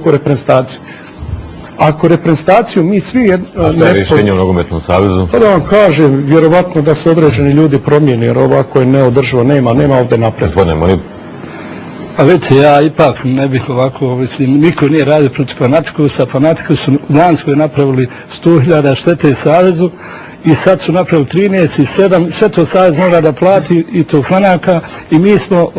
reprezentaciju. Ako reprezentaciju mi svi... A šta je rješenje u Nogometnom savezu? Pa da vam kažem, vjerovatno da se određeni ljudi promijeni, jer ovako je neodrživo, nema ovdje napred. Pa vidite, ja ipak ne bih ovako, niko nije radio protiv Fanatikusa. Fanatikusu u Danskoj napravili 100.000 štete Savezu i sad su napravili 13 i 7, sve to Savez mora da plati i to franaka i mi smo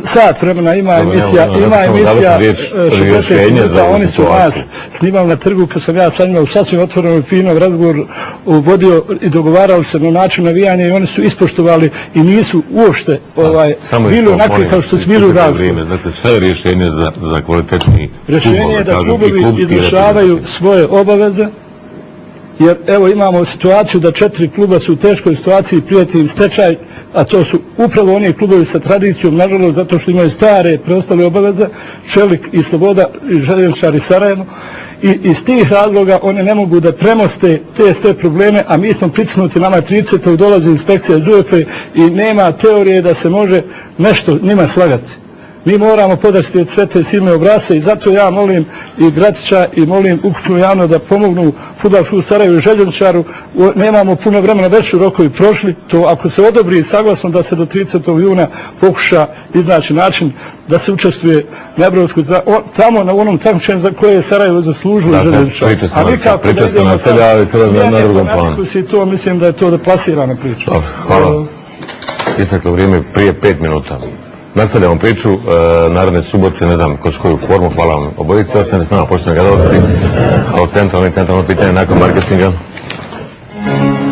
sat vremena ima emisija 60 minuta, oni su nas snimali na trgu kad sam ja sa njima u sasvim otvorenom finom razgovor vodio i dogovarali se na način navijanja i oni su ispoštovali i nisu uopšte bili onakvi kao što su bili u razgovoru. Dakle, sve je rješenje za kvalitetni klub. Rješenje je da klubovi izvršavaju svoje obaveze, jer evo imamo situaciju da 4 kluba su u teškoj situaciji, prijeti im stečaj, a to su upravo oni klubovi sa tradicijom, nažalost zato što imaju stare preostale obaveze, Čelik i Sloboda i Željezničari Sarajevo, i iz tih razloga oni ne mogu da premoste te sve probleme, a mi smo pricnuti, nama 30. dolazi inspekcija iz UEFA i nema teorije da se može nešto njima slagati. Mi moramo podržati od sve te silne obrasce i zato ja molim i Gratića i molim ukupnu javnost da pomognu Fudbalskom Sarajevu i Željezničaru. Nemamo puno vremena, već su rokovi prošli. To ako se odobri saglasno da se do 30. juna pokuša iznaći način da se učestvuje na Evropskoj, tamo na onom takmičenju za koje je Sarajevo zaslužilo Željezničar. A nikako da idemo smjene Fanatikusa i to mislim da je to deplasirana priča. Hvala. Isteklo vrijeme prije 5 minuta. Nastavljamo priču naredne subote, ne znam kroz koju formu. Hvala vam obojice, ostanite s nama poštovani gledalci. Halo centralno pitanje nakon marketinga.